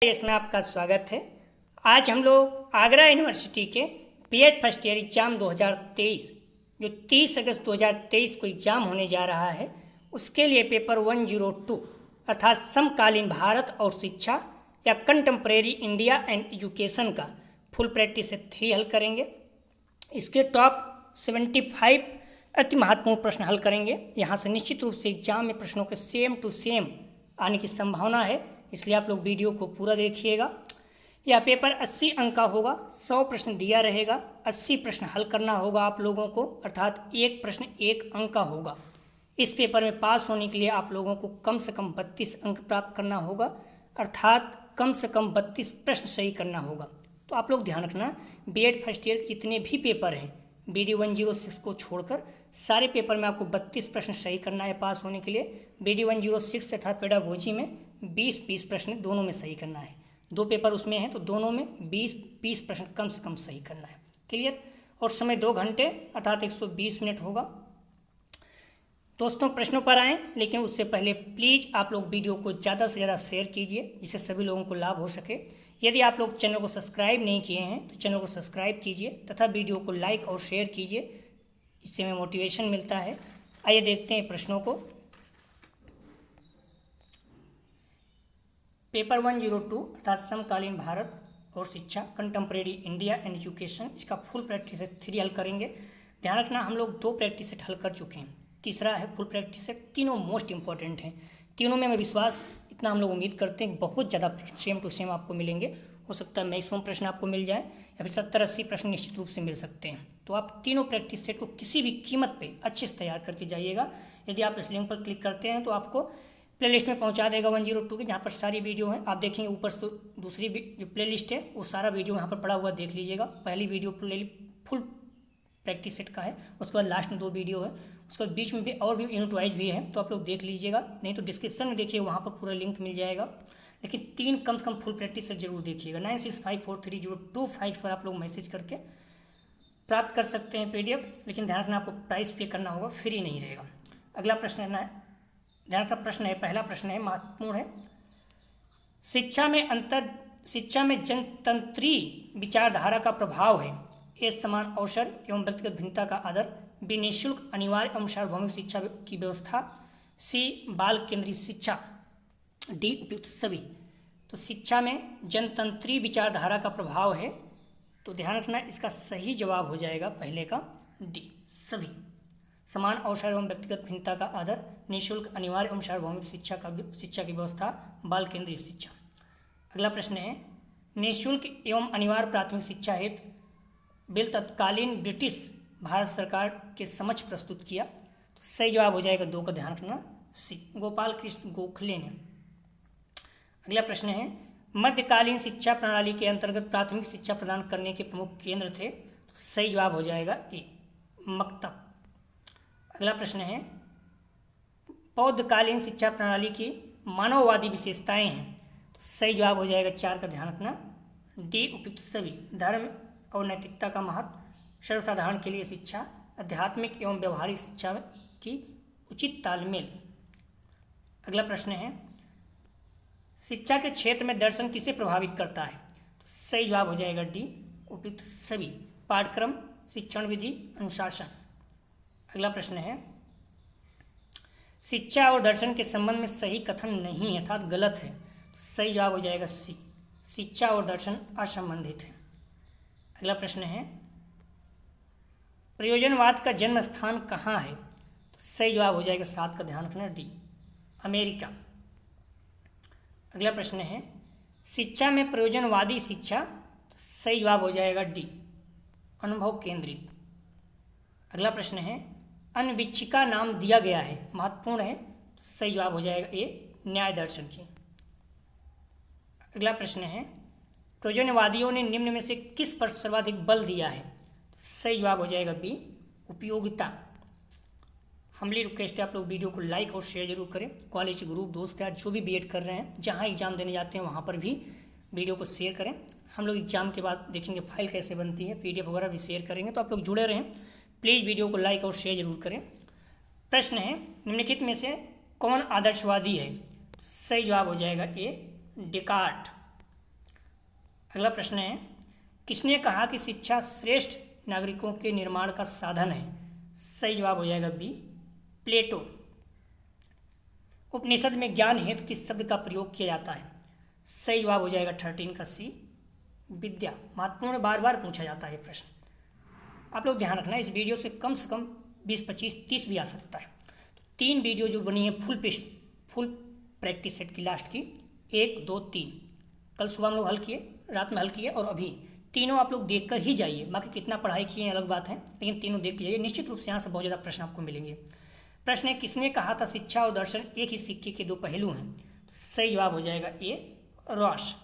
इसमें आपका स्वागत है। आज हम लोग आगरा यूनिवर्सिटी के बीएड फर्स्ट ईयर एग्ज़ाम 2023 जो 30 अगस्त 2023 को एग्ज़ाम होने जा रहा है, उसके लिए पेपर 102 अर्थात समकालीन भारत और शिक्षा या कंटेम्प्रेरी इंडिया एंड एजुकेशन का फुल प्रैक्टिस से 3 हल करेंगे। इसके टॉप 75 अति महत्वपूर्ण प्रश्न हल करेंगे। यहाँ से निश्चित रूप से एग्जाम में प्रश्नों के सेम टू सेम आने की संभावना है, इसलिए आप लोग वीडियो को पूरा देखिएगा। यह पेपर 80 अंक का होगा। 100 प्रश्न दिया रहेगा, 80 प्रश्न हल करना होगा आप लोगों को, अर्थात एक प्रश्न 1 अंक का होगा। इस पेपर में पास होने के लिए आप लोगों को कम से कम 32 अंक प्राप्त करना होगा, अर्थात कम से कम 32 प्रश्न सही करना होगा। तो आप लोग ध्यान रखना, बीएड फर्स्ट ईयर के जितने भी पेपर हैं BD 106 को छोड़कर सारे पेपर में आपको 32 प्रश्न सही करना है पास होने के लिए। BD 106 अर्थात पेडागोजी में 20 प्रश्न दोनों में सही करना है। 2 पेपर उसमें हैं तो दोनों में 20 प्रश्न कम से कम सही करना है। क्लियर? और समय 2 घंटे अर्थात 120 मिनट होगा। दोस्तों प्रश्नों पर आएँ, लेकिन उससे पहले प्लीज़ आप लोग वीडियो को ज़्यादा से ज़्यादा शेयर कीजिए जिससे सभी लोगों को लाभ हो सके। यदि आप लोग चैनल को सब्सक्राइब नहीं किए हैं तो चैनल को सब्सक्राइब कीजिए तथा वीडियो को लाइक और शेयर कीजिए, इससे हमें मोटिवेशन मिलता है। आइए देखते हैं प्रश्नों को। पेपर 102 अर्थात समकालीन भारत और शिक्षा कंटेम्प्रेरी इंडिया एंड एजुकेशन, इसका फुल प्रैक्टिस सेट 3 हल करेंगे। ध्यान रखना, हम लोग 2 प्रैक्टिस सेट हल कर चुके हैं, तीसरा है फुल प्रैक्टिस सेट। तीनों मोस्ट इंपॉर्टेंट हैं। तीनों में मैं विश्वास इतना हम लोग उम्मीद करते हैं कि बहुत ज़्यादा सेम टू सेम आपको मिलेंगे। हो सकता है मैक्सिमम प्रश्न आपको मिल जाए या फिर 70-80 प्रश्न निश्चित रूप से मिल सकते हैं। तो आप तीनों प्रैक्टिस सेट को किसी भी कीमत पे अच्छे से तैयार करके जाइएगा। यदि आप इस लिंक पर क्लिक करते हैं तो आपको प्लेलिस्ट में पहुंचा देगा 102 के, जहाँ पर सारी वीडियो हैं। आप देखेंगे ऊपर से दूसरी जो प्लेलिस्ट है वो सारा वीडियो यहाँ पर पड़ा हुआ देख लीजिएगा। पहली वीडियो फुल प्रैक्टिस सेट का है, उसके बाद लास्ट में 2 वीडियो है, उसके बाद बीच में भी और भी यूनिट वाइज भी है, तो आप लोग देख लीजिएगा। नहीं तो डिस्क्रिप्शन में देखिए, वहाँ पर पूरा लिंक मिल जाएगा। लेकिन 3 कम से कम फुल प्रैक्टिस सेट जरूर देखिएगा। 96543025 पर आप लोग मैसेज करके प्राप्त कर सकते हैं PDF। लेकिन ध्यान रखना, आपको प्राइस पे करना होगा, फ्री नहीं रहेगा। अगला प्रश्न है ध्यान का प्रश्न है, पहला प्रश्न है, महत्वपूर्ण है। शिक्षा में जनतंत्री विचारधारा का प्रभाव है। ए, समान अवसर एवं व्यक्तिगत भिन्नता का आदर। बी, निःशुल्क अनिवार्य एवं सार्वभौमिक शिक्षा की व्यवस्था। सी, बाल केंद्रीय शिक्षा। डी, उपयुक्त सभी। तो शिक्षा में जनतंत्री विचारधारा का प्रभाव है, तो ध्यान रखना इसका सही जवाब हो जाएगा पहले का डी, सभी। समान अवसर एवं व्यक्तिगत भिन्नता का आदर, निःशुल्क अनिवार्य एवं सार्वभौमिक शिक्षा की व्यवस्था, बाल केंद्रीय शिक्षा। अगला प्रश्न है, निःशुल्क एवं अनिवार्य प्राथमिक शिक्षा हेतु बिल तत्कालीन ब्रिटिश भारत सरकार के समक्ष प्रस्तुत किया। तो सही जवाब हो जाएगा 2 का, ध्यान रखना सी, गोपाल कृष्ण गोखले ने। अगला प्रश्न है, मध्यकालीन शिक्षा प्रणाली के अंतर्गत प्राथमिक शिक्षा प्रदान करने के प्रमुख केंद्र थे। तो सही जवाब हो जाएगा ए, मकतब। अगला प्रश्न है, बौद्धकालीन शिक्षा प्रणाली की मानववादी विशेषताएं हैं। तो सही जवाब हो जाएगा 4 का, ध्यान रखना डी, उपयुक्त सभी। धर्म और नैतिकता का महत्व, सर्वसाधारण के लिए शिक्षा, आध्यात्मिक एवं व्यवहारिक शिक्षा की उचित तालमेल। अगला प्रश्न है, शिक्षा के क्षेत्र में दर्शन किसे प्रभावित करता है। तो सही जवाब हो जाएगा डी, उपयुक्त सभी। पाठ्यक्रम, शिक्षण विधि, अनुशासन। अगला प्रश्न है, शिक्षा और दर्शन के संबंध में सही कथन नहीं है अर्थात गलत है। तो सही जवाब हो जाएगा सी, शिक्षा और दर्शन असंबंधित है। अगला प्रश्न है, प्रयोजनवाद का जन्म स्थान कहाँ है। तो सही जवाब हो जाएगा 7 का, ध्यान रखना डी, अमेरिका। अगला प्रश्न है, शिक्षा में प्रयोजनवादी शिक्षा। तो सही जवाब हो जाएगा डी, अनुभव केंद्रित। अगला प्रश्न है, अन्वीक्षिका नाम दिया गया है, महत्वपूर्ण है। तो सही जवाब हो जाएगा ए, न्याय दर्शन की। अगला प्रश्न है, प्रयोजनवादियों ने निम्न में से किस पर सर्वाधिक बल दिया है। तो सही जवाब हो जाएगा बी, उपयोगिता। हम्बली रिक्वेस्ट है, आप लोग वीडियो को लाइक और शेयर जरूर करें। कॉलेज ग्रुप दोस्त यार जो भी बीएड कर रहे हैं, जहां एग्जाम देने जाते हैं वहां पर भी वीडियो को शेयर करें। हम लोग एग्जाम के बाद देखेंगे फाइल कैसे बनती है, PDF वगैरह भी शेयर करेंगे, तो आप लोग जुड़े रहें। प्लीज़ वीडियो को लाइक और शेयर जरूर करें। प्रश्न है, निम्नलिखित में से कौन आदर्शवादी है। तो सही जवाब हो जाएगा ए, डेकार्ट। अगला प्रश्न है, किसने कहा कि शिक्षा श्रेष्ठ नागरिकों के निर्माण का साधन है? सही जवाब हो जाएगा बी, प्लेटो। उपनिषद में ज्ञान हेतु किस शब्द का प्रयोग किया जाता है? सही जवाब हो जाएगा 13 का सी, विद्या। महत्वपूर्ण, बार बार पूछा जाता है प्रश्न। आप लोग ध्यान रखना, इस वीडियो से कम 20, 25, 30 भी आ सकता है। तो 3 वीडियो जो बनी है फुल प्रैक्टिस सेट की, लास्ट की 1, 2, 3 कल सुबह हम लोग हल किए, रात में हल किए, और अभी तीनों आप लोग देख कर ही जाइए। बाकी कितना पढ़ाई किए अलग बात है, लेकिन तीनों देख के जाइए। निश्चित रूप से यहाँ से बहुत ज़्यादा प्रश्न आपको मिलेंगे। प्रश्न है, किसने कहा था शिक्षा और दर्शन एक ही सिक्के के 2 पहलू हैं? सही जवाब हो जाएगा ए, रॉस।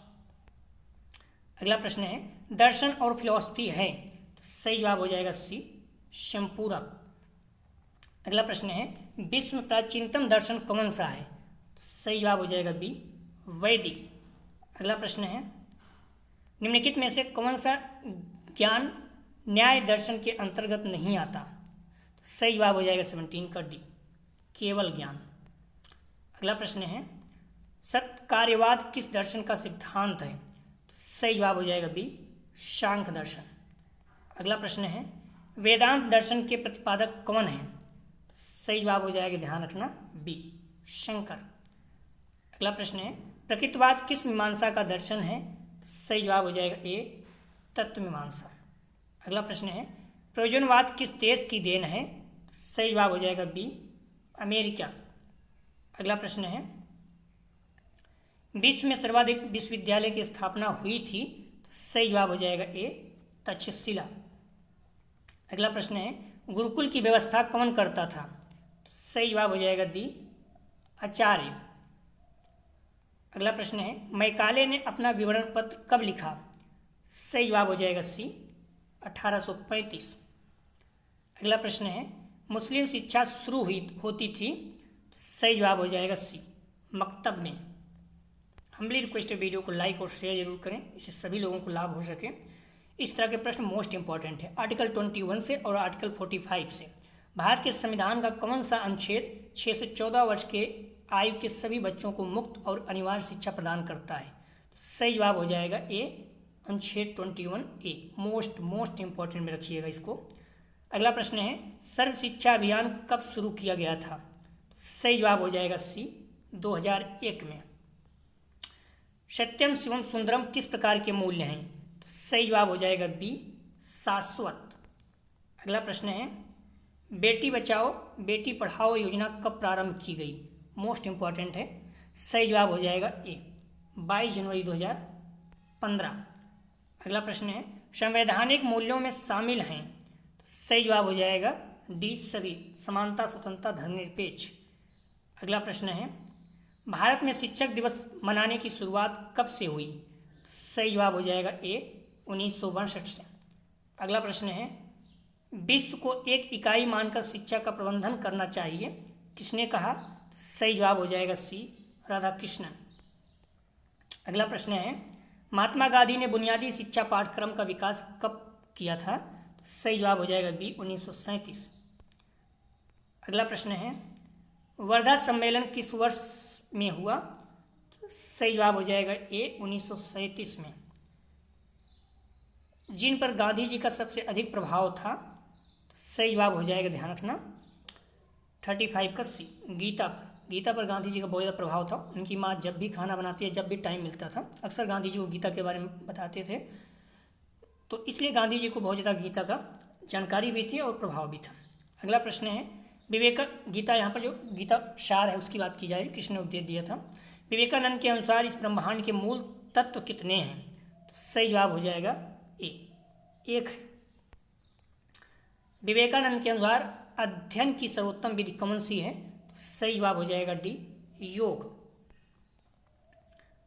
अगला प्रश्न है, दर्शन और फिलॉसफी है? तो सही जवाब हो जाएगा सी, संपूरक। अगला प्रश्न है, विश्व में प्राचीनतम दर्शन कौन सा है? सही जवाब हो जाएगा बी, वैदिक। अगला प्रश्न है, निम्नलिखित में से कौन सा ज्ञान न्याय दर्शन के अंतर्गत नहीं आता? तो सही जवाब हो जाएगा 17 का डी, केवल ज्ञान। अगला प्रश्न है, सत्कार्यवाद किस दर्शन का सिद्धांत है? तो सही जवाब हो जाएगा बी, सांख्य दर्शन। अगला प्रश्न है, वेदांत दर्शन के प्रतिपादक कौन है? तो सही जवाब हो जाएगा, ध्यान रखना, बी, शंकर। अगला प्रश्न है, प्रकृतिवाद किस मीमांसा का दर्शन है? सही जवाब हो जाएगा ए, तत्व मीमांसा। अगला प्रश्न है, प्रयोजनवाद किस देश की देन है? सही जवाब हो जाएगा बी, अमेरिका। अगला प्रश्न है, विश्व में सर्वाधिक विश्वविद्यालय की स्थापना हुई थी? सही जवाब हो जाएगा ए, तक्षशिला। अगला प्रश्न है, गुरुकुल की व्यवस्था कौन करता था? सही जवाब हो जाएगा डी, आचार्य। अगला प्रश्न है, मैकाले ने अपना विवरण पत्र कब लिखा? सही जवाब हो जाएगा सी, 1835। अगला प्रश्न है, मुस्लिम शिक्षा शुरू होती थी? सही जवाब हो जाएगा सी, मकतब में। हम्बली रिक्वेस्ट है, वीडियो को लाइक और शेयर जरूर करें, इससे सभी लोगों को लाभ हो सके। इस तरह के प्रश्न मोस्ट इंपॉर्टेंट है। आर्टिकल 21 से और आर्टिकल 45 से भारत के संविधान का कौन सा अनुच्छेद 6 से 14 वर्ष के आयु के सभी बच्चों को मुफ्त और अनिवार्य शिक्षा प्रदान करता है? सही जवाब हो जाएगा ए, अनुच्छेद 21 ए। मोस्ट इंपॉर्टेंट में रखिएगा इसको। अगला प्रश्न है, सर्व शिक्षा अभियान कब शुरू किया गया था? सही जवाब हो जाएगा सी, 2001 में। सत्यम शिवम सुंदरम किस प्रकार के मूल्य हैं? तो सही जवाब हो जाएगा बी, शाश्वत। अगला प्रश्न है, बेटी बचाओ बेटी पढ़ाओ योजना कब प्रारंभ की गई? मोस्ट इंपॉर्टेंट है। सही जवाब हो जाएगा ए, 22 जनवरी 2015। अगला प्रश्न है, संवैधानिक मूल्यों में शामिल हैं? तो सही जवाब हो जाएगा डी, सभी, समानता, स्वतंत्रता, धर्मनिरपेक्ष। अगला प्रश्न है, भारत में शिक्षक दिवस मनाने की शुरुआत कब से हुई? तो सही जवाब हो जाएगा ए, 1962 से। अगला प्रश्न है, विश्व को एक इकाई मानकर शिक्षा का प्रबंधन करना चाहिए, किसने कहा? सही जवाब हो जाएगा सी, राधाकृष्णन। अगला प्रश्न है, महात्मा गांधी ने बुनियादी शिक्षा पाठ्यक्रम का विकास कब किया था? सही जवाब हो जाएगा बी, 1937। अगला प्रश्न है, वर्धा सम्मेलन किस वर्ष में हुआ? तो सही जवाब हो जाएगा ए, 1937 में। जिन पर गांधी जी का सबसे अधिक प्रभाव था? तो सही जवाब हो जाएगा, ध्यान रखना, 35 का सी, गीता पर गांधी जी का बहुत ज़्यादा प्रभाव था। उनकी माँ जब भी खाना बनाती है, जब भी टाइम मिलता था, अक्सर गांधी जी को गीता के बारे में बताते थे, तो इसलिए गांधी जी को बहुत ज़्यादा गीता का जानकारी भी थी और प्रभाव भी था। अगला प्रश्न है, गीता, यहाँ पर जो गीता सार है उसकी बात की जाए, किसने उपदेश दिया था? विवेकानंद के अनुसार इस ब्रह्मांड के मूल तत्व कितने हैं? तो सही जवाब हो जाएगा ए, 1 है। विवेकानंद के अनुसार अध्ययन की सर्वोत्तम विधि कौन सी है? तो सही जवाब हो जाएगा डी, योग।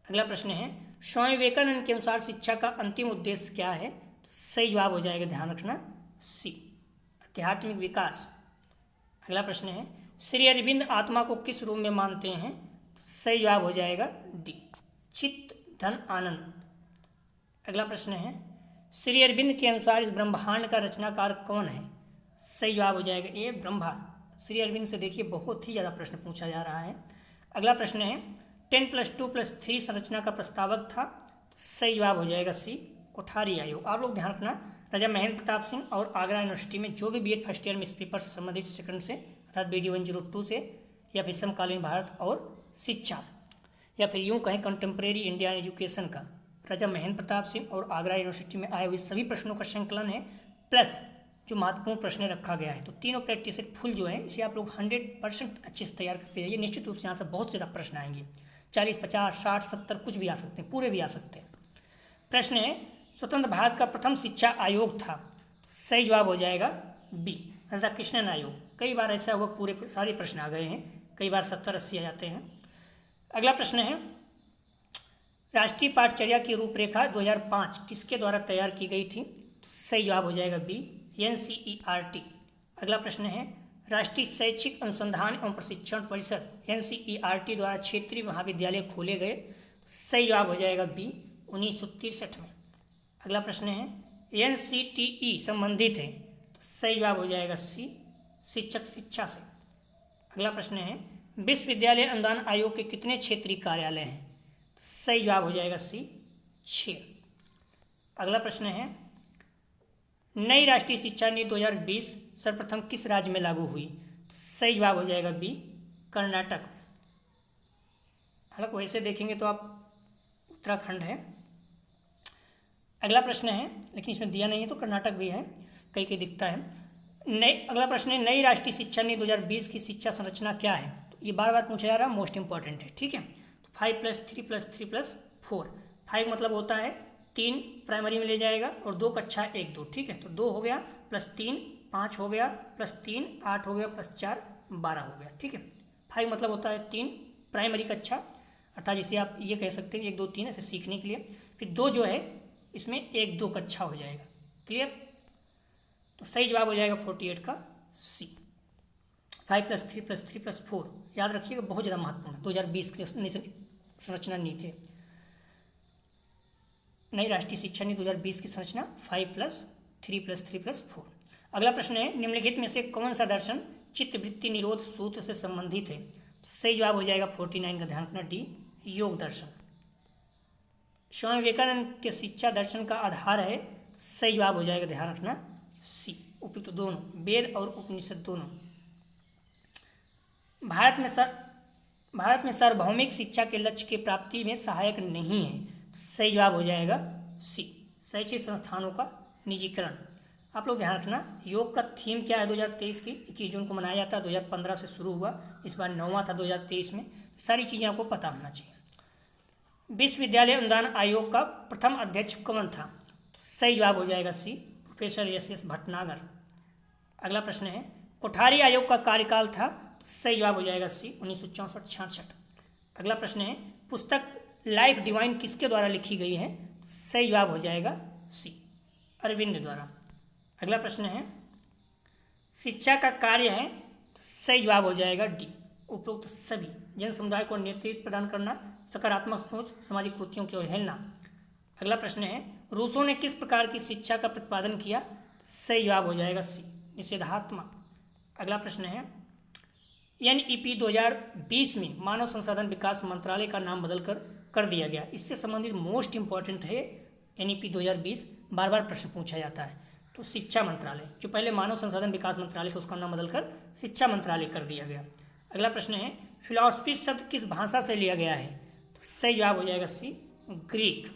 अगला प्रश्न है, स्वामी विवेकानंद के अनुसार शिक्षा का अंतिम उद्देश्य क्या है? तो सही जवाब हो जाएगा, ध्यान रखना, सी, आध्यात्मिक विकास। अगला प्रश्न है, श्री अरविंद आत्मा को किस रूप में मानते हैं? तो सही जवाब हो जाएगा डी, चित्त, धन, आनंद। अगला प्रश्न है, श्री अरविंद के अनुसार इस ब्रह्मांड का रचनाकार कौन है? सही जवाब हो जाएगा ए, ब्रह्मा। श्री अरविंद से देखिए बहुत ही ज़्यादा प्रश्न पूछा जा रहा है। अगला प्रश्न है, 10+2+3 संरचना का प्रस्तावक था? सही जवाब हो जाएगा सी, कोठारी आयोग। आप लोग ध्यान रखना, राजा महेंद्र प्रताप सिंह और आगरा यूनिवर्सिटी में जो भी बीएड फर्स्ट ईयर में इस पेपर से संबंधित सेकंड से अर्थात BD 102 से, या फिर समकालीन भारत और शिक्षा, या फिर यूँ कहें कंटेम्प्रेरी इंडिया एजुकेशन का, राजा महेंद्र प्रताप सिंह और आगरा यूनिवर्सिटी में आए हुए सभी प्रश्नों का संकलन है, प्लस जो महत्वपूर्ण प्रश्न रखा गया है। तो तीनों प्रैक्टिस सेट फुल जो है इसे आप लोग 100% अच्छे से तैयार करके जाइए। निश्चित रूप से यहाँ से बहुत ज़्यादा प्रश्न आएंगे, 40, 50, 60, 70 कुछ भी आ सकते हैं, पूरे भी आ सकते हैं। प्रश्न है, स्वतंत्र भारत का प्रथम शिक्षा आयोग था। सही जवाब हो जाएगा बी, राधाकृष्णन आयोग। कई बार ऐसा हुआ, पूरे सारे प्रश्न आ गए हैं, कई बार 70, 80 आ जाते हैं। अगला प्रश्न है, राष्ट्रीय पाठचर्या की रूपरेखा 2005 किसके द्वारा तैयार की गई थी। तो सही जवाब हो जाएगा बी, NCERT। अगला प्रश्न है, राष्ट्रीय शैक्षिक अनुसंधान एवं प्रशिक्षण परिषद NCERT द्वारा क्षेत्रीय महाविद्यालय खोले गए। सही जवाब हो जाएगा बी, 1963 में। अगला प्रश्न है, NCTE संबंधित है। तो सही जवाब हो जाएगा सी, शिक्षक शिक्षा से। अगला प्रश्न है, विश्वविद्यालय अनुदान आयोग के कितने क्षेत्रीय कार्यालय हैं। तो सही जवाब हो जाएगा सी, 6। अगला प्रश्न है, नई राष्ट्रीय शिक्षा नीति 2020 सर्वप्रथम किस राज्य में लागू हुई। तो सही जवाब हो जाएगा बी, कर्नाटक में। हालांकि वैसे देखेंगे तो आप उत्तराखंड है। अगला प्रश्न है, लेकिन इसमें दिया नहीं है तो कर्नाटक भी है, कहीं कहीं दिखता है। अगला प्रश्न है, नई राष्ट्रीय शिक्षा नीति 2020 की शिक्षा संरचना क्या है। तो ये बार बार पूछा जा रहा है, मोस्ट इंपॉर्टेंट है, ठीक है। तो 5+3+3+4, 5 मतलब होता है 3 प्राइमरी में ले जाएगा और 2 कक्षा 1, 2, ठीक है। तो 2 हो गया, +3 5 हो गया, +3 8 हो गया, +4 12 हो गया, ठीक है। 5 मतलब होता है 3 प्राइमरी कक्षा, अर्थात जिसे आप ये कह सकते हैं 1 2 3 ऐसे सीखने के लिए। फिर 2 जो है इसमें 1 2 कक्षा हो जाएगा, क्लियर। तो सही जवाब हो जाएगा 48 का सी, 5+3+3+4। याद रखिएगा, बहुत ज़्यादा महत्वपूर्ण है। 2020 की संरचना नीति, नई राष्ट्रीय शिक्षा नीति 2020 की संरचना 5+3+3+4। अगला प्रश्न है, निम्नलिखित में से कौन सा दर्शन चित्तवृत्ति निरोध सूत्र से संबंधित है। सही जवाब हो जाएगा 49 का, ध्यान रखना, डी, योग दर्शन। स्वामी विवेकानंद के शिक्षा दर्शन का आधार है। सही जवाब हो जाएगा, ध्यान रखना, सी, उपयुक्त दोनों, वेद और उपनिषद दोनों। भारत में सार्वभौमिक शिक्षा के लक्ष्य की प्राप्ति में सहायक नहीं है। सही जवाब हो जाएगा सी, शैक्षिक संस्थानों का निजीकरण। आप लोग ध्यान रखना, योग का थीम क्या है 2023 की, 21 जून को मनाया जाता है, 2015 से शुरू हुआ, इस बार 9वां था 2023 में। सारी चीज़ें आपको पता होना चाहिए। विश्वविद्यालय अनुदान आयोग का प्रथम अध्यक्ष कौन था। तो सही जवाब हो जाएगा सी, प्रोफेसर SS भटनागर। अगला प्रश्न है, कोठारी आयोग का कार्यकाल था। तो सही जवाब हो जाएगा सी, 1964-66। अगला प्रश्न है, पुस्तक लाइफ डिवाइन किसके द्वारा लिखी गई है। तो सही जवाब हो जाएगा सी, अरविंद द्वारा। अगला प्रश्न है, शिक्षा का कार्य है। तो सही जवाब हो जाएगा डी, उपरोक्त सभी जन समुदाय को नेतृत्व प्रदान करना, सकारात्मक सोच, सामाजिक कृतियों की अवहेलना। अगला प्रश्न है, रूसों ने किस प्रकार की शिक्षा का प्रतिपादन किया। तो सही जवाब हो जाएगा सी, निषेधात्मक। अगला प्रश्न है, NEP 2020 में मानव संसाधन विकास मंत्रालय का नाम बदलकर कर दिया गया। इससे संबंधित मोस्ट इंपॉर्टेंट है NEP 2020, बार बार प्रश्न पूछा जाता है। तो शिक्षा मंत्रालय, जो पहले मानव संसाधन विकास मंत्रालय था उसका नाम बदलकर शिक्षा मंत्रालय कर दिया गया। अगला प्रश्न है, फिलॉसफी शब्द किस भाषा से लिया गया है। तो सही जवाब हो जाएगा सी, ग्रीक।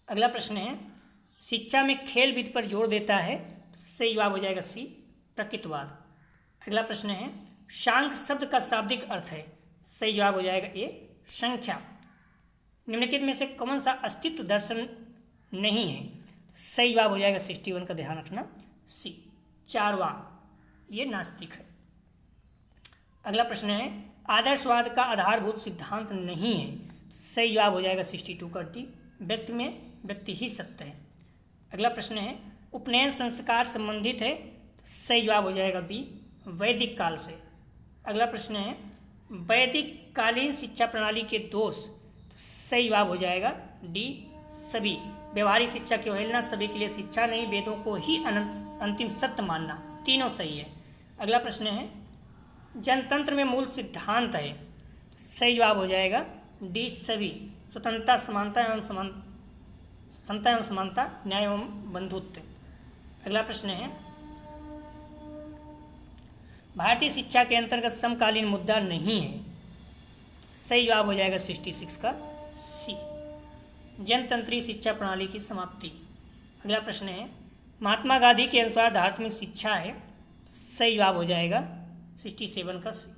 अगला प्रश्न है, शिक्षा में खेल विधि पर जोर देता है। तो सही जवाब हो जाएगा सी, प्रकृतिवाद। अगला प्रश्न है, सांख्य शब्द का शाब्दिक अर्थ है। सही जवाब हो जाएगा ए, संख्या। निम्नलिखित में से कौन सा अस्तित्व दर्शन नहीं है। सही जवाब हो जाएगा 61 का, ध्यान रखना, सी, चारवाक, ये नास्तिक है। अगला प्रश्न है, आदर्शवाद का आधारभूत सिद्धांत नहीं है। सही जवाब हो जाएगा 62 का डी, व्यक्ति में व्यक्ति ही सत्य है। अगला प्रश्न है, उपनयन संस्कार संबंधित है। सही जवाब हो जाएगा बी, वैदिक काल से। अगला प्रश्न है, वैदिक कालीन शिक्षा प्रणाली के दोष। सही जवाब हो जाएगा डी, सभी। व्यवहारिक शिक्षा की अवहेलना, सभी के लिए शिक्षा नहीं, वेदों को ही अंतिम सत्य मानना, तीनों सही है। अगला प्रश्न है, जनतंत्र में मूल सिद्धांत है। सही जवाब हो जाएगा डी, सभी। स्वतंत्रता, समता एवं समानता, न्याय एवं बंधुत्व। अगला प्रश्न है, भारतीय शिक्षा के अंतर्गत समकालीन मुद्दा नहीं है। सही जवाब हो जाएगा 66 का सी, जनतंत्री शिक्षा प्रणाली की समाप्ति। अगला प्रश्न है, महात्मा गांधी के अनुसार धार्मिक शिक्षा है। सही जवाब हो जाएगा 67 का सी,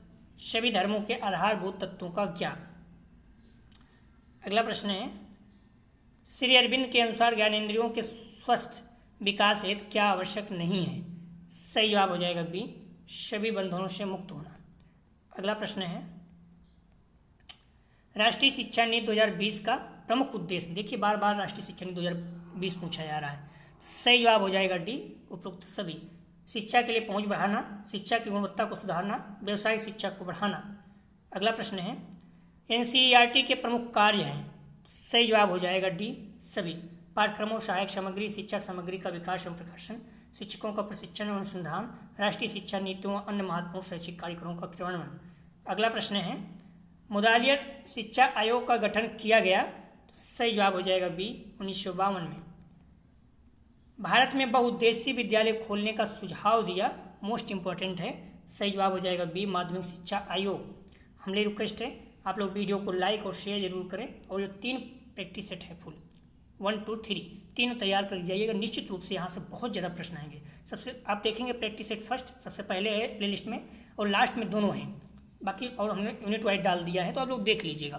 सभी धर्मों के आधारभूत तत्वों का ज्ञान। अगला प्रश्न है, श्री अरविंद के अनुसार ज्ञानेंद्रियों के स्वस्थ विकास हेतु क्या आवश्यक नहीं है। सही जवाब हो जाएगा बी, सभी बंधनों से मुक्त होना। अगला प्रश्न है, राष्ट्रीय शिक्षा नीति 2020 का प्रमुख उद्देश्य। देखिए बार बार राष्ट्रीय शिक्षा नीति 2020 पूछा जा रहा है। सही जवाब हो जाएगा डी, उपरोक्त सभी। शिक्षा के लिए पहुंच बढ़ाना, शिक्षा की गुणवत्ता को सुधारना, व्यवसायिक शिक्षा को बढ़ाना। अगला प्रश्न है, एनसीईआरटी के प्रमुख कार्य हैं। सही जवाब हो जाएगा डी, सभी। पाठ्यक्रमों, सहायक सामग्री, शिक्षा सामग्री का विकास एवं प्रकाशन, शिक्षकों का प्रशिक्षण एवं अनुसंधान, राष्ट्रीय शिक्षा नीतियों और अन्य महत्वपूर्ण शैक्षिक कार्यक्रमों का क्रियान्वयन। अगला प्रश्न है, मुदालियर शिक्षा आयोग का गठन किया गया। सही जवाब हो जाएगा बी, 1952 में। भारत में बहुउद्देशीय विद्यालय खोलने का सुझाव दिया। मोस्ट इंपॉर्टेंट है। सही जवाब हो जाएगा बी, माध्यमिक शिक्षा आयोग। हमारी रिक्वेस्ट है आप लोग वीडियो को लाइक और शेयर जरूर करें, और जो 3 प्रैक्टिस सेट है फुल 1 2 3 तीनों तैयार कर जाइएगा। निश्चित रूप से यहाँ से बहुत ज़्यादा प्रश्न आएंगे। सबसे आप देखेंगे प्रैक्टिस सेट फर्स्ट सबसे पहले है प्लेलिस्ट में, और लास्ट में दोनों हैं बाकी, और हमने यूनिट वाइज डाल दिया है, तो आप लोग देख लीजिएगा।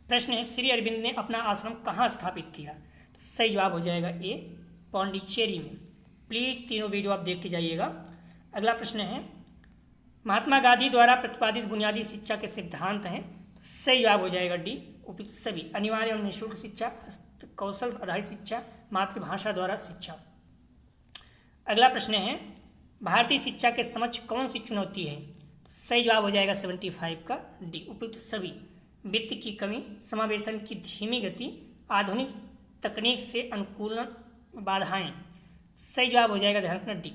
प्रश्न है, श्री अरविंद ने अपना आश्रम कहाँ स्थापित किया। तो सही जवाब हो जाएगा ए, पौंडीचेरी में। प्लीज़ तीनों वीडियो आप देख के जाइएगा। अगला प्रश्न है, महात्मा गांधी द्वारा प्रतिपादित बुनियादी शिक्षा के सिद्धांत हैं। तो सही जवाब हो जाएगा डी, उपयुक्त सभी। अनिवार्य और निःशुल्क शिक्षा, कौशल आधारित शिक्षा, मातृभाषा द्वारा शिक्षा। अगला प्रश्न है, भारतीय शिक्षा के समक्ष कौन सी चुनौती है। तो सही जवाब हो जाएगा 75 का डी, उपयुक्त सभी। वित्त की कमी, समावेशन की धीमी गति, आधुनिक तकनीक से अनुकूलन बाधाएं। सही जवाब हो जाएगा ध्यान रखना डी।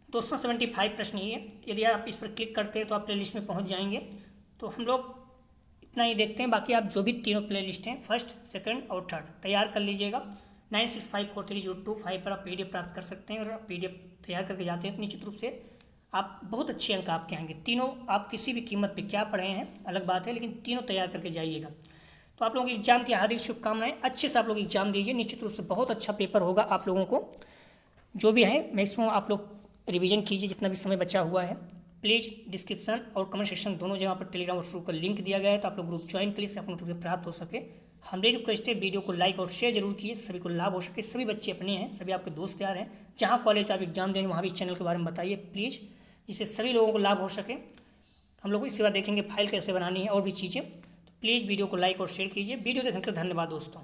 दोस्तों 75 प्रश्न ही है। यदि आप इस पर क्लिक करते हैं तो आप प्लेलिस्ट में पहुंच जाएंगे। तो हम लोग इतना ही देखते हैं, बाकी आप जो भी तीनों प्लेलिस्ट हैं फर्स्ट, सेकंड और थर्ड तैयार कर लीजिएगा। 96543025 पर आप PDF प्राप्त कर सकते हैं, और PDF तैयार करके जाते हैं तो निश्चित रूप से आप बहुत अच्छे अंक आपके आएंगे। तीनों आप किसी भी कीमत पे क्या पढ़े हैं अलग बात है, लेकिन तीनों तैयार करके जाइएगा। तो आप लोगों के एग्जाम की हार्दिक शुभकामनाएं। अच्छे से आप लोग एग्जाम दीजिए, निश्चित रूप से बहुत अच्छा पेपर होगा आप लोगों को। जो भी है मैक्सिमम आप लोग रिवीजन कीजिए जितना भी समय बचा हुआ है। प्लीज़ डिस्क्रिप्शन और कमेंट सेक्शन दोनों जगह पर टेलीग्राम और शुरू का लिंक दिया गया है, तो आप लोग ग्रुप ज्वाइन के लिए अपने नोटिफिकेशन प्राप्त हो सके। हमारी रिक्वेस्ट है वीडियो को लाइक और शेयर जरूर कीजिए, सभी को लाभ हो सके। सभी बच्चे अपने हैं, सभी आपके दोस्त यार हैं। जहाँ कॉलेज में आप एग्जाम देंगे वहाँ भी इस चैनल के बारे में बताइए प्लीज़, जिससे सभी लोगों को लाभ हो सके। हम लोग इसके बाद देखेंगे फाइल कैसे बनानी है और भी चीज़ें। तो प्लीज़ वीडियो को लाइक और शेयर कीजिए। वीडियो देखने के लिए धन्यवाद दोस्तों।